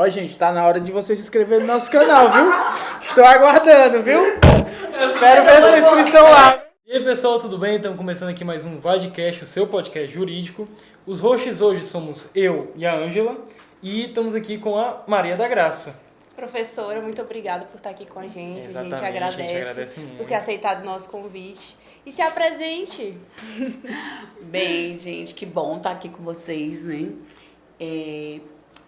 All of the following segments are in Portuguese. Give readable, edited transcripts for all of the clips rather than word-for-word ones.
Ó, gente, tá na hora de você se inscrever no nosso canal, viu? Estou aguardando, viu? Espero ver sua inscrição lá. E aí, pessoal, tudo bem? Estamos começando aqui mais um Vadcast, o seu podcast jurídico. Os hosts hoje somos eu e a Ângela e estamos aqui com a Maria da Graça. Professora, muito obrigada por estar aqui com a gente. Exatamente, a gente agradece muito. por ter aceitado o nosso convite. E se apresente. Bem, gente, que bom estar aqui com vocês, né?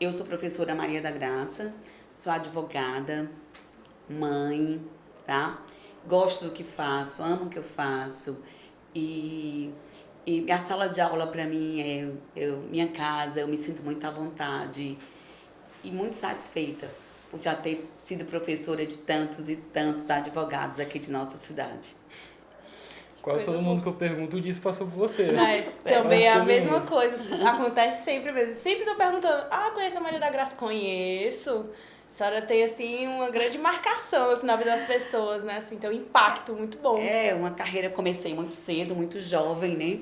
Eu sou professora Maria da Graça, sou advogada, mãe, tá? Gosto do que faço, amo o que eu faço. E a sala de aula para mim é minha casa, eu me sinto muito à vontade e muito satisfeita por já ter sido professora de tantos e tantos advogados aqui de nossa cidade. Quase todo mundo que eu pergunto disso passou por você. Né? Também é a mesma coisa. Acontece sempre mesmo. Sempre tô perguntando, conhece a Maria da Graça? Conheço. A senhora tem, assim, uma grande marcação assim, na vida das pessoas, né? Assim, tem um impacto muito bom. Uma carreira comecei muito cedo, muito jovem, né?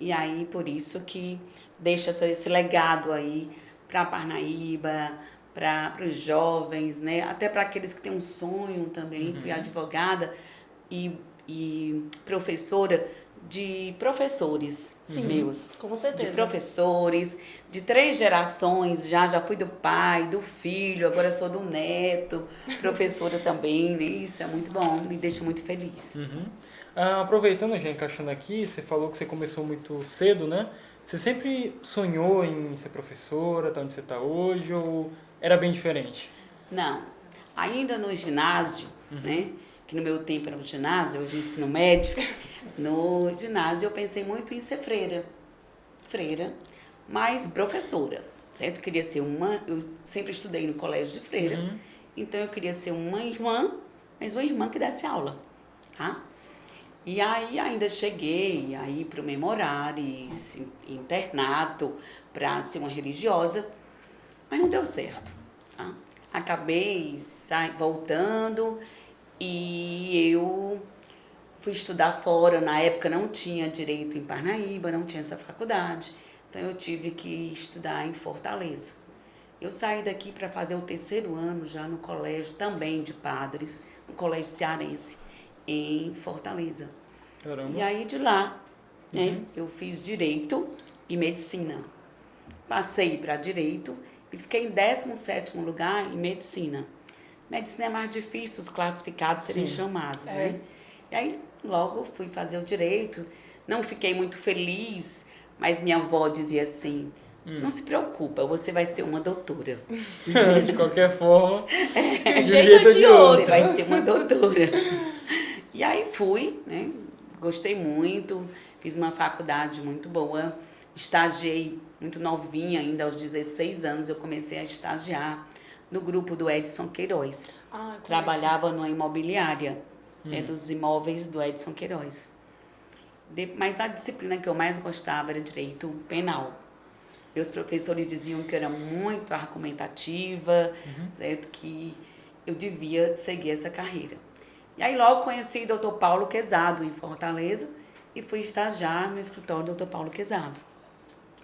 E aí, por isso que deixa esse legado aí para Parnaíba, para os jovens, né? Até para aqueles que têm um sonho também. Fui advogada e professora de professores meus. Com certeza. De professores, de 3 gerações, já fui do pai, do filho, agora sou do neto, professora também, né? Isso é muito bom, me deixa muito feliz. Aproveitando, já encaixando aqui, você falou que você começou muito cedo, né? Você sempre sonhou em ser professora, tá onde você está hoje, ou era bem diferente? Não, ainda no ginásio, né? Que no meu tempo era no ginásio, hoje ensino médio, no ginásio eu pensei muito em ser freira, mas professora, certo? Eu queria ser eu sempre estudei no colégio de freira, então eu queria ser uma irmã, mas uma irmã que desse aula, tá? E aí ainda cheguei aí para o Memorares, internato, para ser uma religiosa, mas não deu certo, tá? Acabei voltando. E eu fui estudar fora, na época não tinha direito em Parnaíba, não tinha essa faculdade, então eu tive que estudar em Fortaleza. Eu saí daqui para fazer o 3º ano já no colégio também de padres, no colégio cearense, em Fortaleza. Caramba. E aí de lá, né, eu fiz direito e medicina. Passei para direito e fiquei em 17º lugar em medicina. Medicina é mais difícil os classificados serem chamados, né? E aí, logo fui fazer o direito. Não fiquei muito feliz, mas minha avó dizia assim, não se preocupa, você vai ser uma doutora. De qualquer forma, de um jeito ou de outro. Você vai ser uma doutora. E aí fui, né? Gostei muito, fiz uma faculdade muito boa, estagiei muito novinha, ainda aos 16 anos eu comecei a estagiar no grupo do Edson Queiroz. Trabalhava numa imobiliária, dos imóveis do Edson Queiroz. Mas a disciplina que eu mais gostava era direito penal. Meus professores diziam que eu era muito argumentativa, certo? Que eu devia seguir essa carreira. E aí logo conheci o Dr. Paulo Quezado em Fortaleza e fui estagiar no escritório do Dr. Paulo Quezado.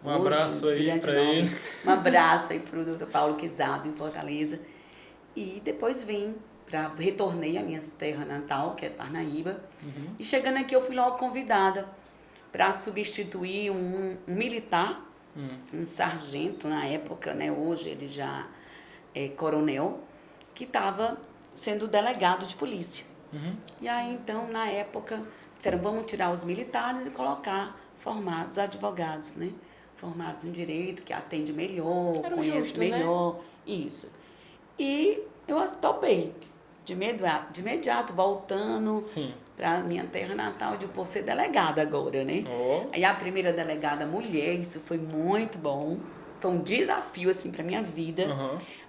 Um abraço aí para ele. Um abraço aí pro Dr. Paulo Quezado em Fortaleza. E depois retornei à minha terra natal, que é Parnaíba. E chegando aqui eu fui logo convidada para substituir um militar, um sargento na época, né? Hoje ele já é coronel, que estava sendo delegado de polícia. E aí então, na época, disseram, vamos tirar os militares e colocar formados advogados, né? Formados em direito, que atende melhor, conhece justo, melhor, né? Isso. E eu topei, de imediato, voltando para minha terra natal, de vou ser delegada agora, né? Aí a primeira delegada mulher, isso foi muito bom, foi um desafio, assim, para minha vida,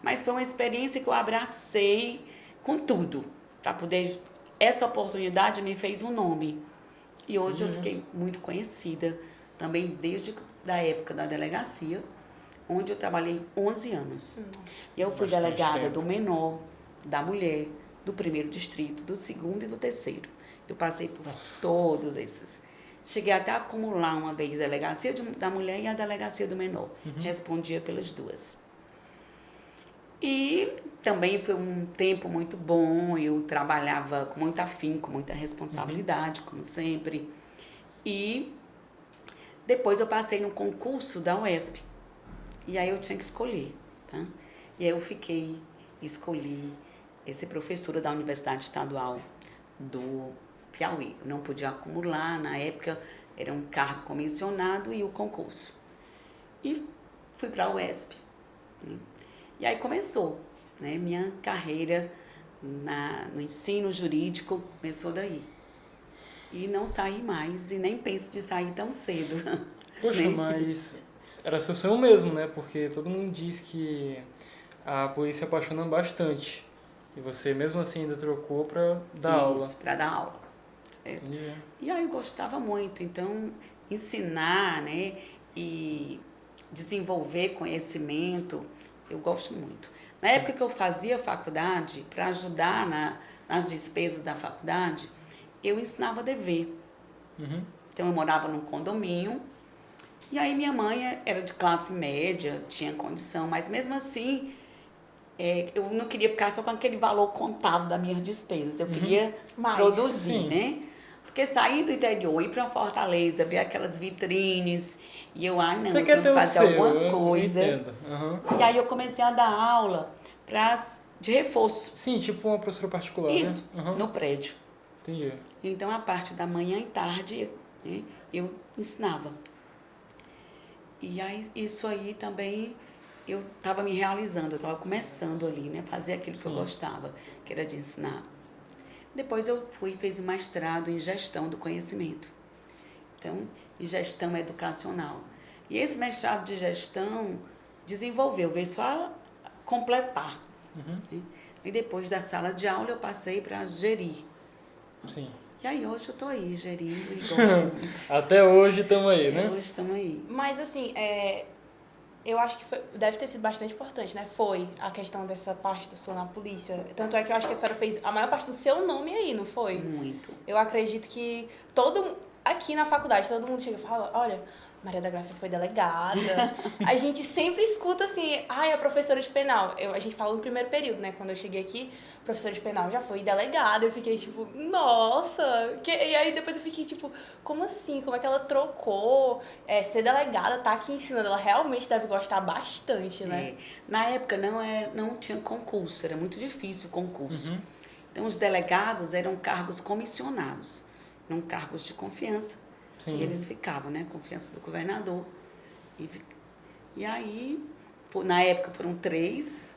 mas foi uma experiência que eu abracei com tudo, para poder, essa oportunidade me fez um nome, e hoje eu fiquei muito conhecida, também desde a época da delegacia, onde eu trabalhei 11 anos. E eu fui delegada do menor, da mulher, do 1º distrito, do 2º e do 3º. Eu passei por todos esses. Cheguei até a acumular uma vez a delegacia da mulher e a delegacia do menor. Respondia pelas duas. E também foi um tempo muito bom, eu trabalhava com muito afinco, com muita responsabilidade, como sempre. E depois eu passei no concurso da UESP. E aí eu tinha que escolher, tá? E aí eu escolhi ser professora da Universidade Estadual do Piauí. Eu não podia acumular, na época era um cargo comissionado e o concurso. E fui para a UESP, né? E aí começou, né? Minha carreira no ensino jurídico começou daí. E não saí mais, e nem penso de sair tão cedo. Poxa, né? mas era seu sonho mesmo, né? Porque todo mundo diz que a polícia apaixona bastante. E você mesmo assim ainda trocou pra dar aula. Isso, para dar aula. Certo? Entendi. E aí eu gostava muito, então ensinar, né? E desenvolver conhecimento, eu gosto muito. Na época que eu fazia faculdade, para ajudar nas despesas da faculdade, eu ensinava dever. Uhum. Então eu morava num condomínio, e aí minha mãe era de classe média, tinha condição, mas mesmo assim eu não queria ficar só com aquele valor contado das minhas despesas, eu queria produzir, sim. né? Porque sair do interior, ir para Fortaleza, ver aquelas vitrines, e eu, não, Você eu quer tenho ter que o fazer seu, alguma eu coisa. entendo. Uhum. E aí eu comecei a dar aula de reforço. Sim, tipo uma professora particular, Isso, né? Uhum. no prédio. Entendi. Então, a parte da manhã e tarde, né, eu ensinava. E aí, isso aí também, eu estava me realizando, eu estava começando ali, né, fazer aquilo que eu gostava, que era de ensinar. Depois eu fiz um mestrado em gestão do conhecimento. Então, em gestão educacional. E esse mestrado de gestão veio só completar. Né? E depois da sala de aula eu passei para gerir. Sim. E aí hoje eu tô aí gerindo e gosto muito. Até hoje estamos aí, né? Hoje estamos aí. Mas assim, eu acho que deve ter sido bastante importante, né? Foi a questão dessa parte da sua na polícia. Tanto é que eu acho que a senhora fez a maior parte do seu nome aí, não foi? Muito. Eu acredito que aqui na faculdade, todo mundo chega e fala, olha, Maria da Graça foi delegada. A gente sempre escuta assim, a professora de penal. A gente fala no primeiro período, né? Quando eu cheguei aqui, professora de penal já foi delegada. Eu fiquei tipo, nossa! E aí depois eu fiquei tipo, como assim? Como é que ela trocou? Ser delegada, tá aqui ensinando. Ela realmente deve gostar bastante, né? Na época não tinha concurso, era muito difícil o concurso. Então os delegados eram cargos comissionados, eram cargos de confiança. Sim. E eles ficavam, né? Confiança do governador. E aí, na época foram três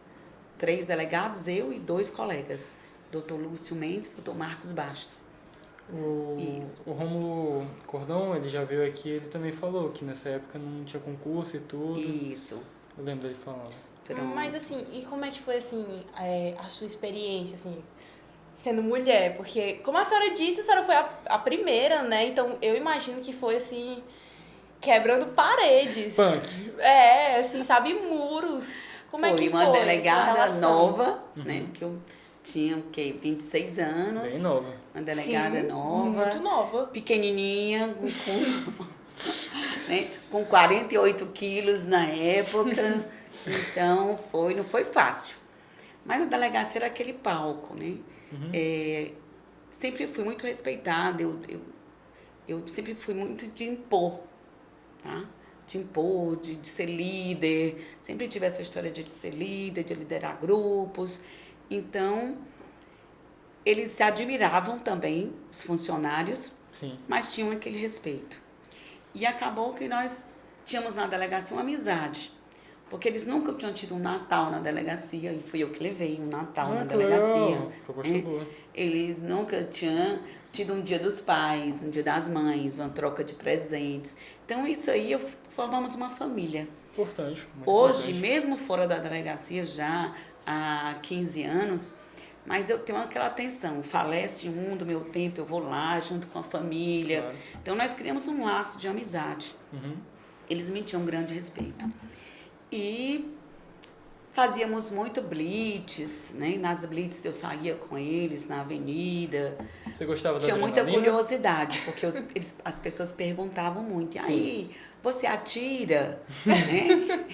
delegados, eu e 2 colegas. Dr. Lúcio Mendes e Dr. Marcos Bastos. O Rômulo Cordão, ele já veio aqui, ele também falou que nessa época não tinha concurso e tudo. Isso. Eu lembro dele falando. Mas assim, e como é que foi assim, a sua experiência, assim, sendo mulher? Porque, como a senhora disse, a senhora foi a primeira, né? Então, eu imagino que foi, assim, quebrando paredes. Punk. Assim, sabe, muros. Como é que foi uma delegada essa relação? nova, né? Que eu tinha, 26 anos. Bem nova. Uma delegada nova. Muito nova. Pequenininha, com 48 quilos na época. Então, não foi fácil. Mas a delegacia era aquele palco, né? Sempre fui muito respeitada, eu sempre fui muito de impor, tá? De impor, de ser líder, sempre tive essa história de ser líder, de liderar grupos. Então, eles se admiravam também, os funcionários, Sim. mas tinham aquele respeito. E acabou que nós tínhamos na delegacia uma amizade. Porque eles nunca tinham tido um Natal na delegacia, e fui eu que levei um Natal na delegacia. Eles nunca tinham tido um dia dos pais, um dia das mães, uma troca de presentes. Então, isso aí, formamos uma família. Importante. Hoje, mesmo fora da delegacia, já há 15 anos, mas eu tenho aquela atenção. Falece um do meu tempo, eu vou lá junto com a família. Claro. Então, nós criamos um laço de amizade. Eles me tinham um grande respeito. E Fazíamos muito blitz, né? Nas blitz eu saía com eles na avenida. Você gostava da Tinha muita adrenalina? curiosidade, porque as pessoas perguntavam muito. E aí, você atira? Né?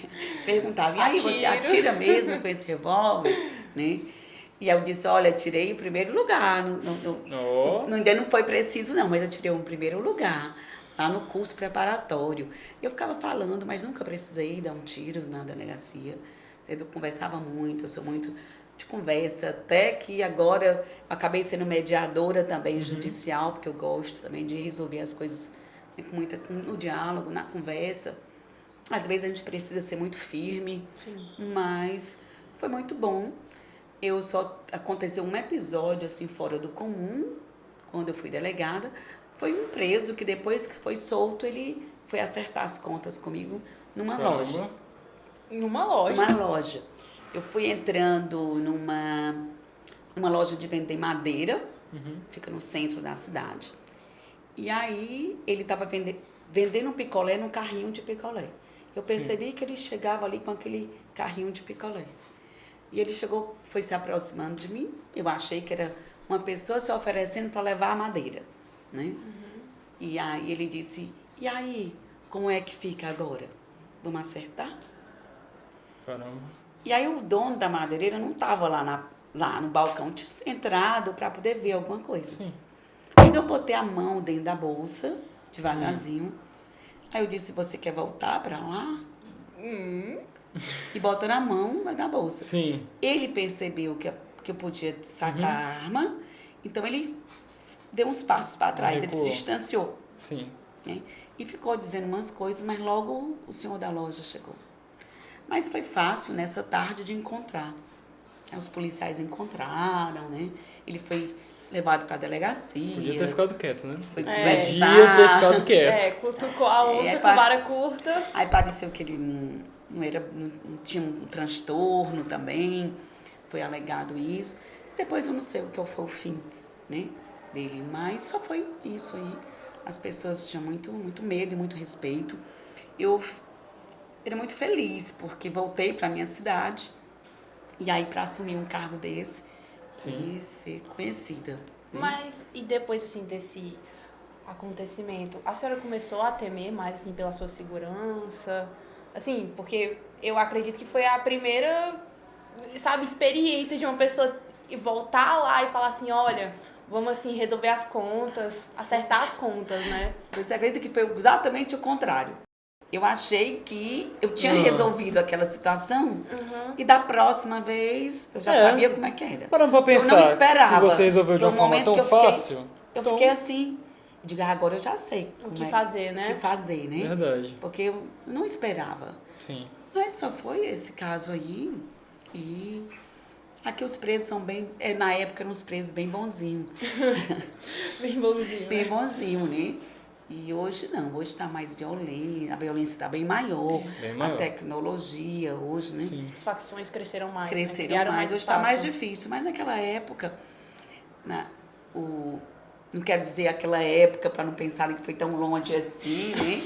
Perguntavam, e aí, você atira mesmo com esse revólver? Né? E aí eu disse, olha, tirei o primeiro lugar. Ainda não foi preciso não, mas eu tirei um primeiro lugar. Lá no curso preparatório. Eu ficava falando, mas nunca precisei dar um tiro na delegacia. Eu conversava muito, eu sou muito de conversa, até que agora eu acabei sendo mediadora também judicial, porque eu gosto também de resolver as coisas no diálogo, na conversa. Às vezes a gente precisa ser muito firme, mas foi muito bom. Aconteceu um episódio assim fora do comum, quando eu fui delegada. Foi um preso que depois que foi solto, ele foi acertar as contas comigo numa loja. Numa loja? Uma loja. Eu fui entrando numa loja de vender madeira, fica no centro da cidade. E aí ele estava vendendo um picolé num carrinho de picolé. Eu percebi que ele chegava ali com aquele carrinho de picolé. E ele foi se aproximando de mim. Eu achei que era uma pessoa se oferecendo para levar a madeira, né? E aí ele disse, e aí, como é que fica agora? Vamos acertar? Caramba. E aí o dono da madeireira não estava lá no balcão, tinha entrado para poder ver alguma coisa. Sim. Mas eu botei a mão dentro da bolsa, devagarzinho. Aí eu disse, você quer voltar para lá? E bota na mão na bolsa. Sim. Ele percebeu que eu podia sacar a arma, então ele deu uns passos para trás, ele se distanciou. Sim. Né? E ficou dizendo umas coisas, mas logo o senhor da loja chegou. Mas foi fácil nessa tarde de encontrar. Os policiais encontraram, né? Ele foi levado para a delegacia. Podia ter ficado quieto, né? Foi Podia conversar. ter ficado quieto. Cutucou a onça com vara curta. Aí pareceu que ele não tinha um transtorno também. Foi alegado isso. Depois eu não sei o que foi o fim, né, dele. Mas só foi isso aí. As pessoas tinham muito, muito medo e muito respeito. Eu era muito feliz, porque voltei para minha cidade. E aí, para assumir um cargo desse, e ser conhecida. Mas, e depois, assim, desse acontecimento, a senhora começou a temer mais, assim, pela sua segurança? Assim, porque eu acredito que foi a primeira, sabe, experiência de uma pessoa voltar lá e falar assim, olha, vamos, assim, resolver as contas, acertar as contas, né? Você acredita que foi exatamente o contrário? Eu achei que eu tinha resolvido aquela situação e da próxima vez eu já sabia como é que era. Parando pra pensar, eu não esperava. se você resolveu de uma forma tão fácil... Eu fiquei assim, digo, agora eu já sei o que fazer, né? O que fazer, né? Verdade. Porque eu não esperava. Sim. Mas só foi esse caso aí e... Aqui os presos são bem... na época eram os presos bem bonzinhos. Bem bonzinho. Bem bonzinho, né? E hoje não, hoje está mais violenta, a violência está bem maior, bem maior. A tecnologia hoje, né? Sim. As facções cresceram mais. Cresceram mais, hoje está mais difícil, mas naquela época, não quero dizer aquela época para não pensarem que foi tão longe assim, né?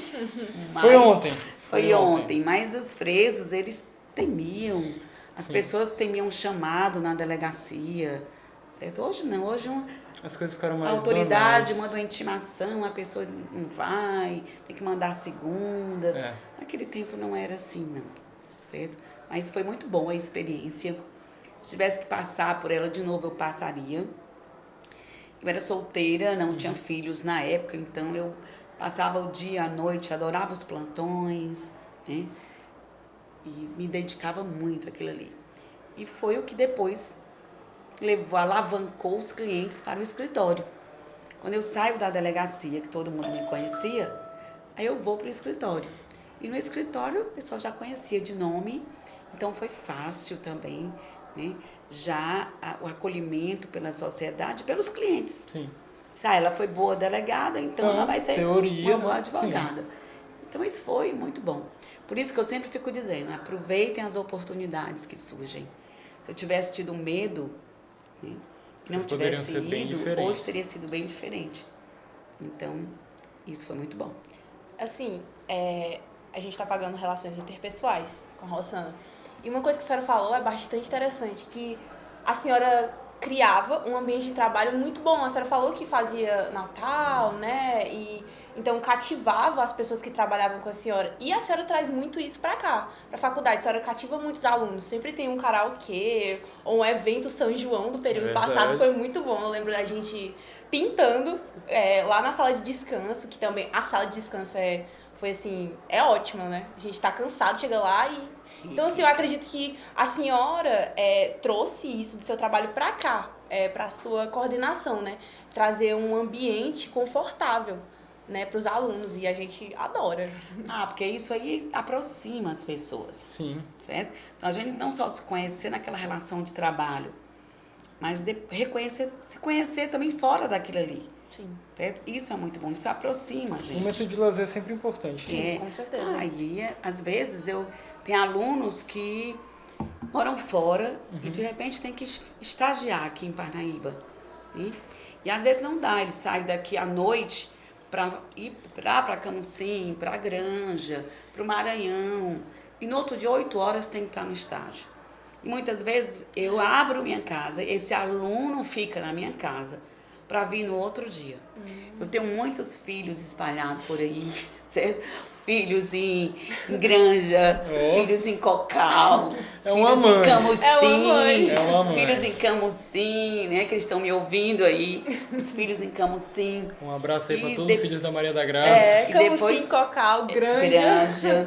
Mas foi ontem. Foi ontem, mas os presos, eles temiam, as pessoas temiam chamado na delegacia, certo? Hoje não, hoje as coisas ficaram mais a autoridade banais. manda uma intimação, a pessoa não vai, tem que mandar a segunda. Naquele tempo não era assim, não, certo? Mas foi muito boa a experiência. Se tivesse que passar por ela de novo, eu passaria. Eu era solteira, não tinha filhos na época, então eu passava o dia, a noite, adorava os plantões, né? E me dedicava muito àquilo ali. E foi o que depois alavancou os clientes para o escritório. Quando eu saio da delegacia, que todo mundo me conhecia, aí eu vou para o escritório. E no escritório o pessoal já conhecia de nome, então foi fácil também, né? Já o acolhimento pela sociedade, pelos clientes. Sim. Ela foi boa delegada, então ela vai ser uma boa advogada. Sim. Então isso foi muito bom. Por isso que eu sempre fico dizendo, aproveitem as oportunidades que surgem. Se eu tivesse tido medo, né, que não tivesse ido, hoje teria sido bem diferente. Então, isso foi muito bom. Assim, a gente está pagando relações interpessoais com a Rosana. E uma coisa que a senhora falou é bastante interessante, que a senhora criava um ambiente de trabalho muito bom. A senhora falou que fazia Natal, né? E então cativava as pessoas que trabalhavam com a senhora. E a senhora traz muito isso pra cá, pra faculdade. A senhora cativa muitos alunos. Sempre tem um karaokê ou um evento São João do período passado. Foi muito bom. Eu lembro da gente pintando lá na sala de descanso, que também a sala de descanso foi assim, é ótima, né? A gente tá cansado, chega lá e... Então, assim, eu acredito que a senhora trouxe isso do seu trabalho pra cá, pra sua coordenação, né? Trazer um ambiente confortável, né, pros alunos, e a gente adora. Porque isso aí aproxima as pessoas. Sim. Certo? Então, a gente não só se conhecer naquela relação de trabalho, mas se conhecer também fora daquilo ali. Sim. Certo? Isso é muito bom, isso aproxima a gente. O momento de lazer é sempre importante. Sim, com certeza. Aí, às vezes, tem alunos que moram fora e de repente tem que estagiar aqui em Parnaíba. E às vezes não dá, ele sai daqui à noite para ir para Camusim, para Granja, para o Maranhão. E no outro dia, 8 horas, tem que estar no estágio. E muitas vezes eu abro minha casa, esse aluno fica na minha casa para vir no outro dia. Eu tenho muitos filhos espalhados por aí, certo? Filhos em Granja, filhos em Cocal, filhos em Camusim, filhos em Camusim, né, que eles estão me ouvindo aí, os filhos em Camusim. Um abraço aí para todos os filhos da Maria da Graça. Camusim, Cocal, Granja.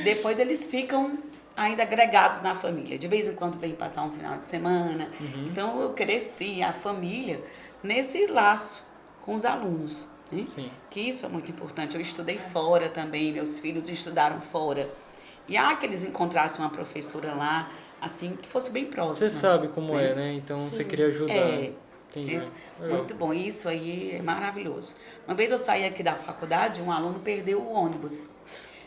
Depois eles ficam ainda agregados na família. De vez em quando vem passar um final de semana. Então eu cresci a família nesse laço com os alunos. Sim. Que isso é muito importante. Eu estudei fora também, meus filhos estudaram fora. E que eles encontrassem uma professora lá, assim, que fosse bem próxima. Você sabe como é, né? Então você queria ajudar. Entendi. Muito bom, isso aí é maravilhoso. Uma vez eu saí aqui da faculdade, um aluno perdeu o ônibus.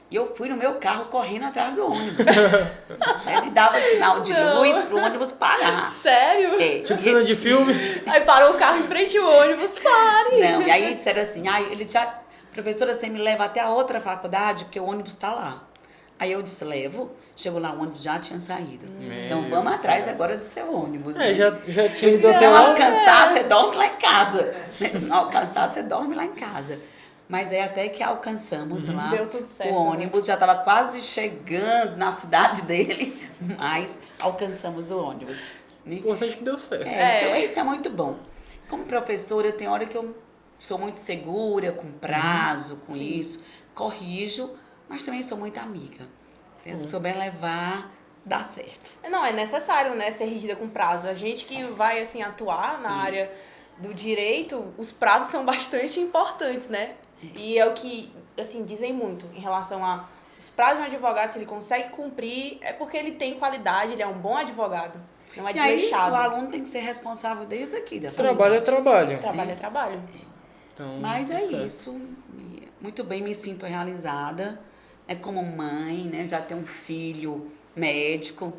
E eu fui no meu carro correndo atrás do ônibus. Ele dava sinal de luz pro ônibus parar. Sério? Tipo cena de filme. Aí parou o carro em frente ao ônibus, pare! Não, e aí disseram assim, professora, você me leva até a outra faculdade, porque o ônibus tá lá. Aí eu disse, levo. Chegou lá, o ônibus já tinha saído. Então vamos atrás agora do seu ônibus. Já tinha ido até Se não lá. alcançar, você dorme lá em casa. Se não alcançar, você dorme lá em casa. Mas aí até que alcançamos lá, deu tudo certo, o ônibus já estava quase chegando na cidade dele, mas alcançamos o ônibus. O importante é que deu certo. Então isso é muito bom. Como professora, tem hora que eu sou muito segura com prazo, com isso, corrijo, mas também sou muito amiga. Se souber levar, dá certo. Não, é necessário, né, ser rígida com prazo. A gente que vai, assim, atuar na área do direito, os prazos são bastante importantes, né? E é o que, assim, dizem muito em relação a os prazos de um advogado, se ele consegue cumprir, é porque ele tem qualidade, ele é um bom advogado, não é desleixado. E aí o aluno tem que ser responsável desde aqui da Trabalho é trabalho. Trabalho é trabalho. Então, mas é isso. Muito bem, me sinto realizada. Como mãe, né? Já tenho um filho médico.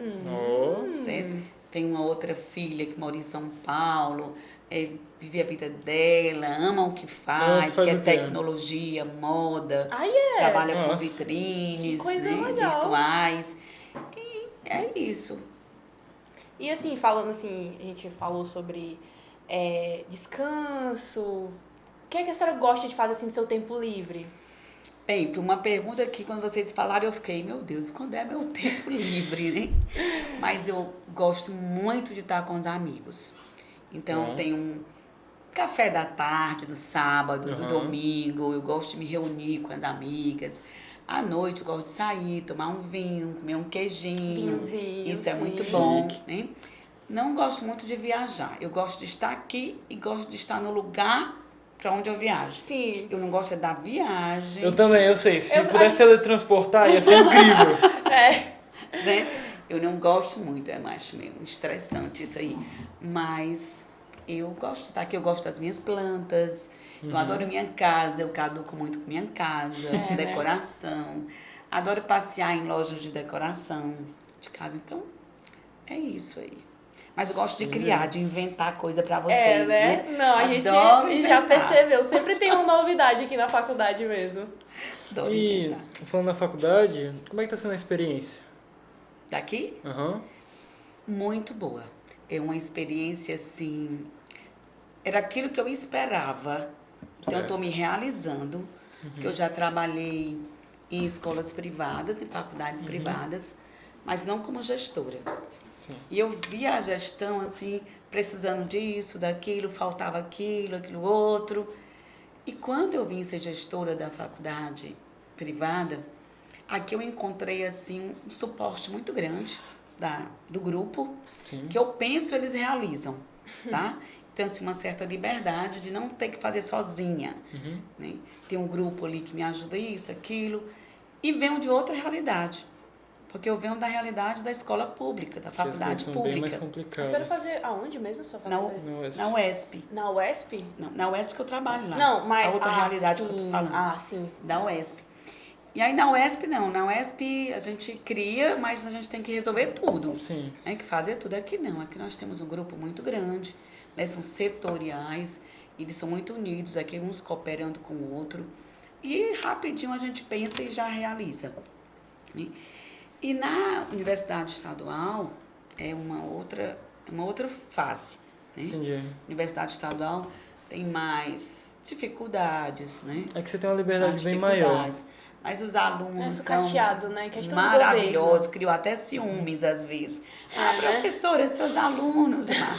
Certo? Tenho uma outra filha que mora em São Paulo. Vive a vida dela, ama o que faz, que é tecnologia, moda, trabalha com vitrines, virtuais. E é isso. E assim, falando assim, a gente falou sobre descanso. O que é que a senhora gosta de fazer assim no seu tempo livre? Bem, foi uma pergunta que quando vocês falaram eu fiquei, meu Deus, quando é meu tempo livre, né? Mas eu gosto muito de estar com os amigos. Então, tem um café da tarde, do sábado, do domingo. Eu gosto de me reunir com as amigas. À noite, eu gosto de sair, tomar um vinho, comer um queijinho. Isso é muito bom, né? Não gosto muito de viajar. Eu gosto de estar aqui e gosto de estar no lugar para onde eu viajo. Sim. Eu não gosto da viagem. Eu também, eu sei. Se eu pudesse teletransportar, ia ser incrível. Né? Eu não gosto muito, acho meio estressante isso aí. Mas eu gosto de estar aqui, eu gosto das minhas plantas, eu adoro minha casa, eu caduco muito com minha casa, decoração. Adoro passear em lojas de decoração de casa, então é isso aí. Mas eu gosto de criar, de inventar coisa pra vocês, né? Não, a gente já percebeu, sempre tem uma novidade aqui na faculdade mesmo. E falando na faculdade, como é que tá sendo a experiência? daqui, muito boa. É uma experiência, assim, era aquilo que eu esperava. Então, eu estou me realizando, que eu já trabalhei em escolas privadas, em faculdades privadas, mas não como gestora. Sim. E eu via a gestão, assim, precisando disso, daquilo, faltava aquilo outro. E quando eu vim ser gestora da faculdade privada, aqui eu encontrei, assim, um suporte muito grande do grupo, Sim. que eu penso eles realizam, tá? Então, assim, uma certa liberdade de não ter que fazer sozinha, né? Tem um grupo ali que me ajuda isso, aquilo, e venho de outra realidade. Porque eu venho da realidade da escola pública, da faculdade são pública. bem mais complicadas. Você vai fazer aonde mesmo a sua faculdade? Na UESP. Na UESP? Não, na UESP que eu trabalho lá. Não, mas... A outra realidade que eu tô falando. Ah, sim. Da UESP. E aí na UESP não. Na UESP a gente cria, mas a gente tem que resolver tudo. Sim. Tem que fazer tudo. Aqui não. Aqui nós temos um grupo muito grande, né? São setoriais, eles são muito unidos, aqui uns cooperando com o outro. E rapidinho a gente pensa e já realiza. Né? E na Universidade Estadual é uma outra face, né? Entendi. Universidade Estadual tem mais dificuldades, né? É que você tem uma liberdade bem maior. Mas os alunos são né? Questão maravilhosos, criou até ciúmes às vezes. Professora, seus alunos lá.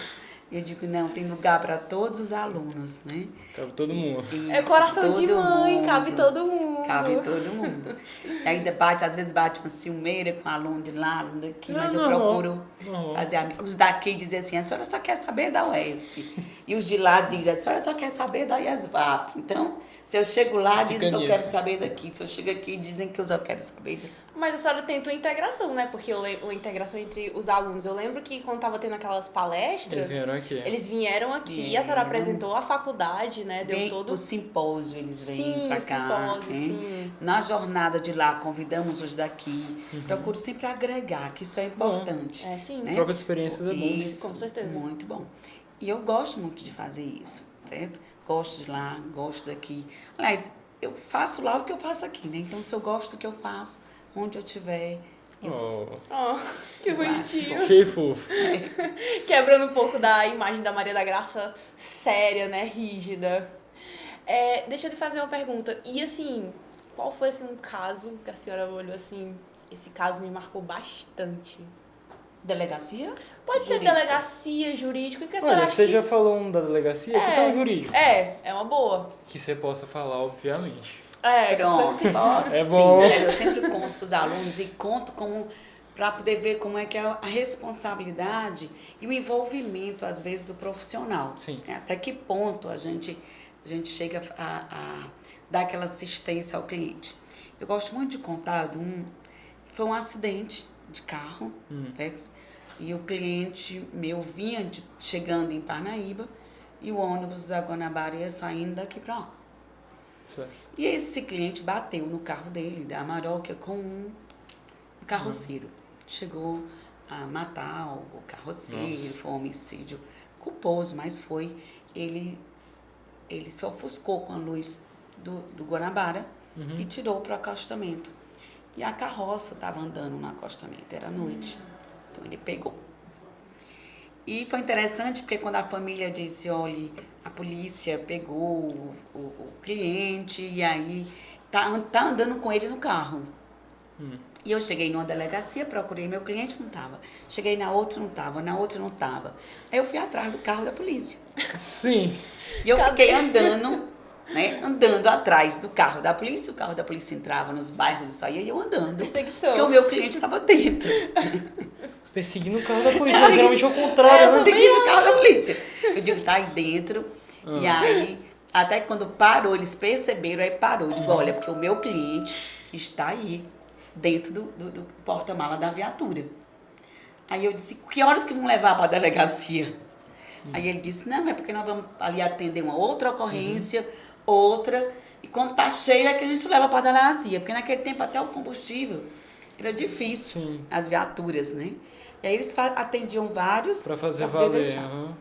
Eu digo, não, tem lugar para todos os alunos, né? Cabe todo mundo. Isso, É coração de mãe, mundo. cabe todo mundo. Cabe todo mundo. E ainda às vezes bate uma ciumeira com aluno de lá, aluno daqui, mas eu Não, procuro não. fazer amigos. Os daqui dizem assim, a senhora só quer saber da UESP. E os de lá dizem, a senhora só quer saber da IESVAP. Então, se eu chego lá, dizem que eu quero saber daqui. Se eu chego aqui, dizem que eu só quero saber de... Mas a senhora tenta a integração, né? Porque a integração entre os alunos. Eu lembro que quando tava tendo aquelas palestras... Eles vieram aqui. A senhora apresentou a faculdade, né? Deu todo... O simpósio, eles vêm pra cá. Simpósio, né? sim. Na jornada de lá, convidamos os daqui. Procuro sempre agregar, que isso é importante. É, sim. Né? Troca de experiências é bom. Isso, com certeza. Muito bom. E eu gosto muito de fazer isso, certo? Gosto de lá, gosto daqui. Aliás, eu faço lá o que eu faço aqui, né? Então, se eu gosto do que eu faço, onde eu estiver... Que bonitinho. Achei fofo. Quebrando um pouco da imagem da Maria da Graça séria, né? Rígida. Deixa eu lhe fazer uma pergunta. E assim, qual foi assim, um caso que a senhora olhou assim, esse caso me marcou bastante? Delegacia? Pode ser delegacia, jurídico, o que a senhora Olha, acha você que... já falou um da delegacia? Que tal um jurídico? É uma boa. Que você possa falar, obviamente. Pronto, posso É bom. sim. Eu sempre conto para os alunos e conto como para poder ver como é que é a responsabilidade e o envolvimento, às vezes, do profissional. Sim. Até que ponto a gente chega a dar aquela assistência ao cliente. Eu gosto muito de contar foi um acidente de carro, certo? E o cliente meu vinha chegando em Parnaíba e o ônibus da Guanabara ia saindo daqui para lá. Certo. E esse cliente bateu no carro dele, da Amarokea, com um carroceiro. Chegou a matar o carroceiro, foi um homicídio culposo, mas foi. Ele se ofuscou com a luz do Guanabara e tirou para o acostamento. E a carroça estava andando no acostamento, era noite. Então ele pegou. E foi interessante porque quando a família disse, olha, a polícia pegou o cliente e aí tá andando com ele no carro. E eu cheguei numa delegacia, procurei meu cliente, não estava. Cheguei na outra, não estava. Na outra, não estava. Aí eu fui atrás do carro da polícia. Sim. E eu fiquei andando, né? Andando atrás do carro da polícia. O carro da polícia entrava nos bairros e saía e eu andando. Perseguição. Porque o meu cliente estava dentro. Perseguindo o carro da polícia, geralmente é o contrário, né? Perseguindo o carro da polícia. Eu digo, tá aí dentro. E aí, até que quando parou, eles perceberam, aí parou. Eu digo, olha, porque o meu cliente está aí, dentro do porta-mala da viatura. Aí eu disse, que horas que vão levar para a delegacia? Aí ele disse, não, é porque nós vamos ali atender uma outra ocorrência, outra, e quando tá cheio é que a gente leva para a delegacia, porque naquele tempo até o combustível era difícil, as viaturas, né? E aí eles atendiam vários para fazer poder valer. deixar.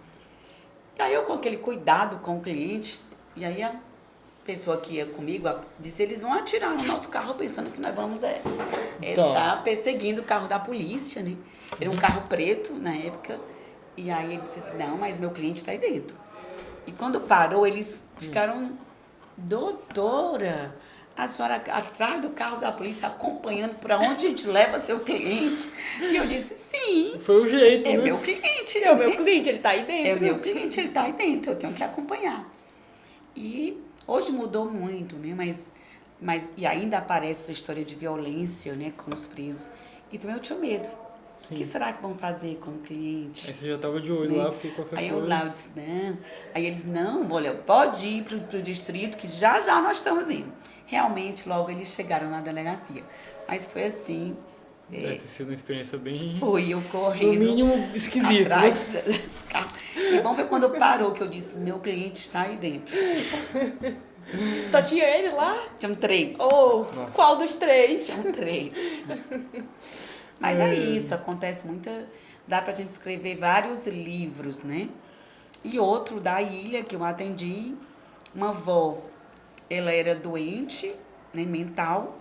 E aí eu com aquele cuidado com o cliente, e aí pessoa que ia comigo disse, eles vão atirar no nosso carro pensando que nós vamos Então. tá perseguindo o carro da polícia, né? Era um carro preto na época. E aí ele disse assim, não, mas meu cliente está aí dentro. E quando parou, eles ficaram, doutora, a senhora atrás do carro da polícia acompanhando para onde a gente leva seu cliente. E eu disse, sim. Foi o jeito, É né? meu cliente. É o meu cliente, ele tá aí dentro. É o meu cliente, ele tá aí dentro, eu tenho que acompanhar. E hoje mudou muito, né? Mas e ainda aparece essa história de violência, né, com os presos. E também eu tinha medo. O que será que vão fazer com o cliente? Aí você já tava de olho Né? lá, porque qualquer Aí coisa... eu lá, eu disse, não. Aí eles, não, olha, pode ir pro distrito, que já nós estamos indo. Realmente, logo eles chegaram na delegacia. Mas foi assim, Deve ter sido uma experiência bem... fui eu correndo. No mínimo esquisito, né? atrás do carro. E bom foi quando parou, que eu disse, meu cliente está aí dentro. Só tinha ele lá? Tinham 3. Ou Nossa. qual dos 3? Tinham 3. Mas é isso, acontece muita... Dá pra gente escrever vários livros, né? E outro da ilha que eu atendi, uma avó, ela era doente, né, mental,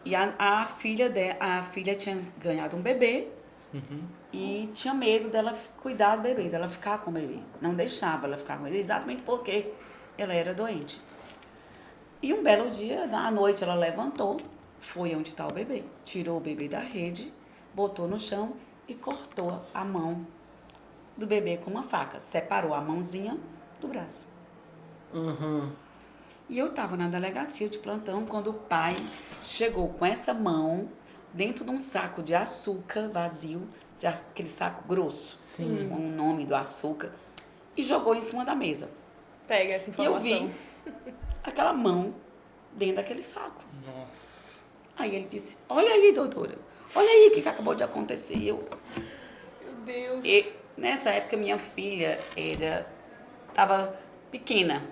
e a filha tinha ganhado um bebê e tinha medo dela cuidar do bebê, dela ficar com o bebê. Não deixava ela ficar com o bebê, exatamente porque ela era doente. E um belo dia, à noite, ela levantou, foi onde está o bebê, tirou o bebê da rede, botou no chão e cortou a mão do bebê com uma faca. Separou a mãozinha do braço. Uhum. E eu estava na delegacia de plantão quando o pai chegou com essa mão dentro de um saco de açúcar vazio, aquele saco grosso, com o nome do açúcar, e jogou em cima da mesa. Pega essa E eu informação. vi aquela mão dentro daquele saco. Nossa. Aí ele disse, olha aí, doutora, olha aí o que acabou de acontecer. E eu, Meu Deus. e nessa época minha filha estava pequena.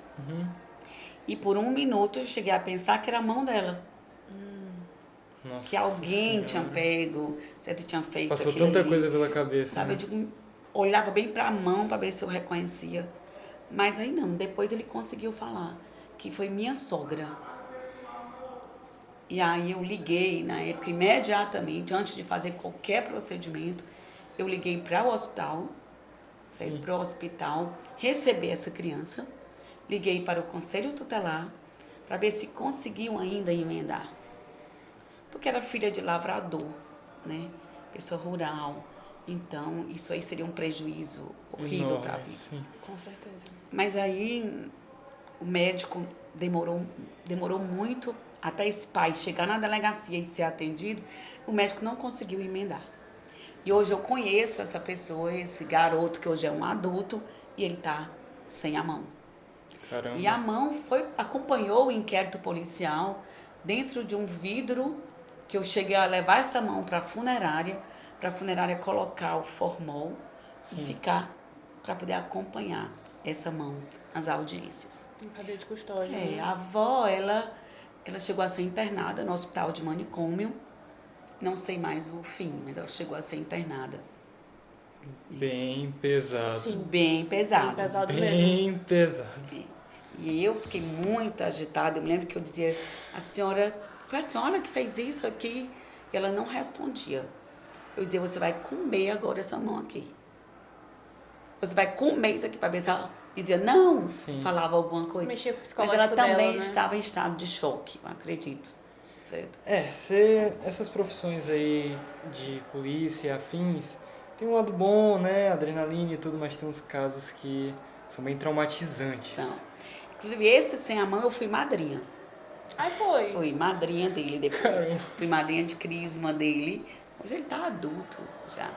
E por um minuto eu cheguei a pensar que era a mão dela. Nossa Que alguém Senhora. tinha pego, certo? Tinha feito Passou aquilo tanta ali, coisa pela cabeça, sabe? né? Eu digo, olhava bem para a mão para ver se eu reconhecia. Mas aí não, depois ele conseguiu falar que foi minha sogra. E aí eu liguei, na época, imediatamente, antes de fazer qualquer procedimento, eu liguei para o hospital, saí para o hospital, receber essa criança, liguei para o conselho tutelar para ver se conseguiam ainda emendar. Porque era filha de lavrador, né? Pessoa rural. Então, isso aí seria um prejuízo horrível para a vida. Sim. Com certeza. Mas aí o médico demorou muito até esse pai chegar na delegacia e ser atendido, o médico não conseguiu emendar. E hoje eu conheço essa pessoa, esse garoto que hoje é um adulto, e ele tá sem a mão. Caramba. E a mão acompanhou o inquérito policial dentro de um vidro que eu cheguei a levar essa mão para a funerária colocar o formol e ficar para poder acompanhar essa mão nas audiências. Em cadeia de custódia. né? A avó, ela chegou a ser internada no hospital de manicômio. Não sei mais o fim, mas ela chegou a ser internada. Bem pesado. Sim. Bem pesado. Bem pesado mesmo. Bem pesado. E eu fiquei muito agitada. Eu me lembro que eu dizia, foi a senhora que fez isso aqui? E ela não respondia. Eu dizia, você vai comer agora essa mão aqui. Você vai comer isso aqui para ver se ela dizia, não, Sim. falava alguma coisa. Mexia com o Mas psicológico ela também dela, né? estava em estado de choque, eu acredito. Certo? Essas profissões aí de polícia e afins, tem um lado bom, né? Adrenalina e tudo, mas tem uns casos que são bem traumatizantes. São. Inclusive, esse sem a mão eu fui madrinha. Aí foi. Fui madrinha dele depois. Caramba. Fui madrinha de crisma dele. Hoje ele tá adulto já.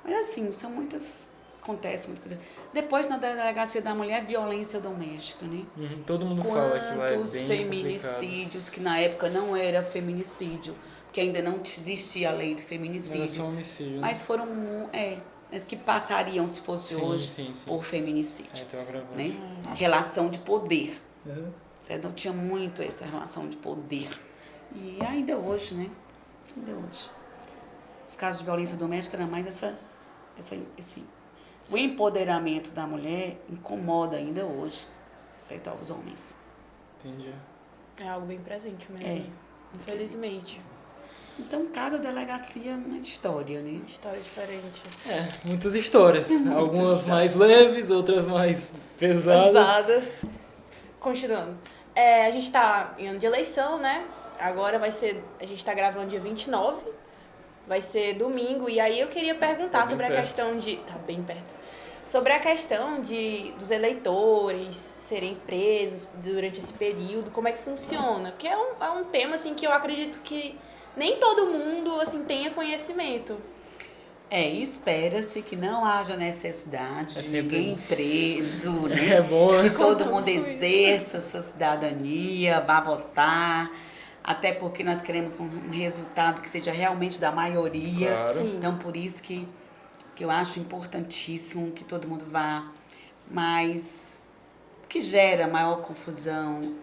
Mas assim, são muitas... Acontece muita coisa. Depois, na delegacia da mulher, violência doméstica, né? Todo mundo fala que lá é Quantos bem feminicídios, que na época não era feminicídio, porque ainda não existia a lei do complicado. Era feminicídio. só homicídio, né? Mas foram, mas que passariam se fosse Sim, hoje sim, sim. por feminicídio. Tem um agravante. Né? Relação de poder. Uhum. Certo? Não tinha muito essa relação de poder. E ainda hoje, né? Ainda hoje. Os casos de violência doméstica era mais esse... O empoderamento da mulher incomoda ainda hoje. aceitar os homens. Entendi. É algo bem presente mesmo. É, infelizmente. Então, cada delegacia é uma história, né? História diferente. Muitas histórias. Algumas mais leves, outras mais pesadas. Pesadas. Continuando. A gente tá em ano de eleição, né? Agora vai ser... A gente tá gravando dia 29. Vai ser domingo. E aí eu queria perguntar sobre a questão de... Tá bem perto. Sobre a questão dos eleitores serem presos durante esse período. Como é que funciona? Porque é um tema, assim, que eu acredito que nem todo mundo, assim, tenha conhecimento. Espera-se que não haja necessidade de sempre ninguém preso, né? É bom, né? Que todo mundo exerça sua cidadania, vá votar. Até porque nós queremos um resultado que seja realmente da maioria. Claro. Sim. Então, por isso que eu acho importantíssimo que todo mundo vá. Mas o que gera maior confusão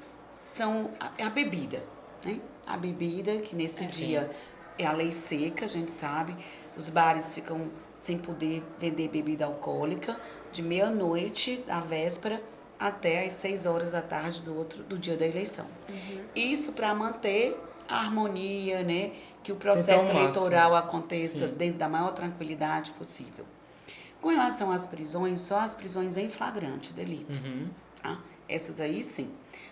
é a bebida, né? A bebida, que nesse dia é a lei seca, a gente sabe. Os bares ficam sem poder vender bebida alcoólica de meia-noite, à véspera, até às 6 horas da tarde do dia da eleição. Isso para manter a harmonia, né? Que o processo eleitoral aconteça dentro da maior tranquilidade possível. Com relação às prisões, só as prisões em flagrante delito. Tá? Essas aí sim.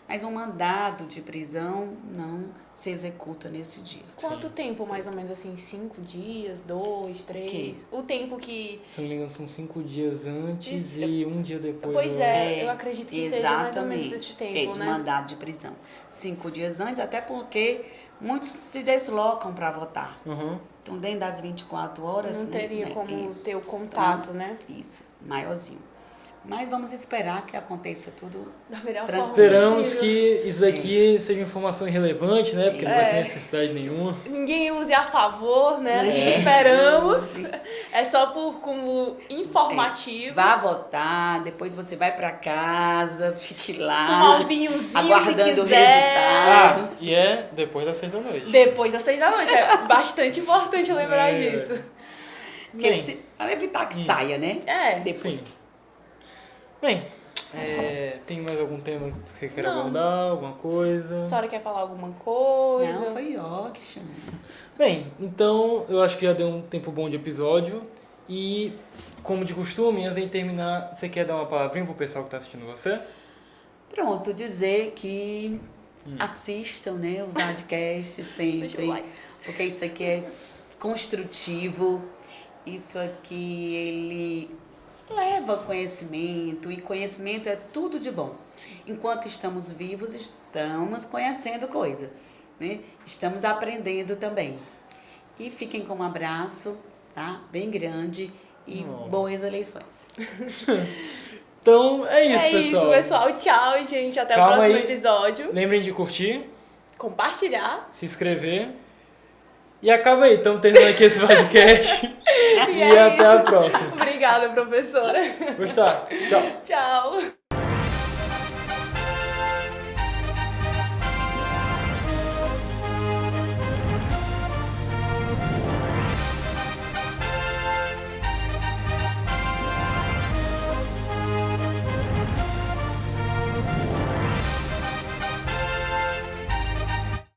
Mas um mandado de prisão não se executa nesse dia. Quanto tempo, mais ou menos, assim? 5 dias, 2, 3? O tempo que... Se não me engano, são 5 dias antes Isso. e um dia depois. Pois eu acredito que seja mais ou menos esse tempo, de né? mandado de prisão. 5 dias antes, até porque muitos se deslocam para votar. Então, dentro das 24 horas... Não teria né, como isso. ter o contato, né? Isso, maiorzinho. Mas vamos esperar que aconteça tudo Da melhor Trans- forma Esperamos possível. que isso daqui seja informação irrelevante, né? Porque não vai ter necessidade nenhuma. Ninguém use a favor, né? Assim É. esperamos. É só por como informativo. Vá votar, depois você vai para casa, fique lá, Tomar um vinhozinho aguardando se quiser. resultado. E é depois das 6 da noite. Depois das 6 da noite. É bastante importante lembrar É. disso. Bem, Para evitar que saia, né? Depois. sim. Bem, tem mais algum tema que você quer Não. abordar? Alguma coisa? A senhora quer falar alguma coisa? Não, foi ótimo. Bem, então eu acho que já deu um tempo bom de episódio. E, como de costume, antes de terminar, você quer dar uma palavrinha pro pessoal que tá assistindo você? Pronto, dizer que assistam, né, o podcast Deixa o sempre, like. porque isso aqui é construtivo, isso aqui ele leva conhecimento, e conhecimento é tudo de bom. Enquanto estamos vivos, estamos conhecendo coisa, né? Estamos aprendendo também. E fiquem com um abraço, tá? Bem grande e boas eleições. Então, é isso, É pessoal. isso, pessoal. Tchau, gente. Até Calma o próximo aí. episódio. Lembrem de curtir, Compartilhar. se inscrever. E acaba aí, estamos terminando aqui esse podcast. e é até a próxima. Obrigada, professora. Gostar? Tchau. Tchau.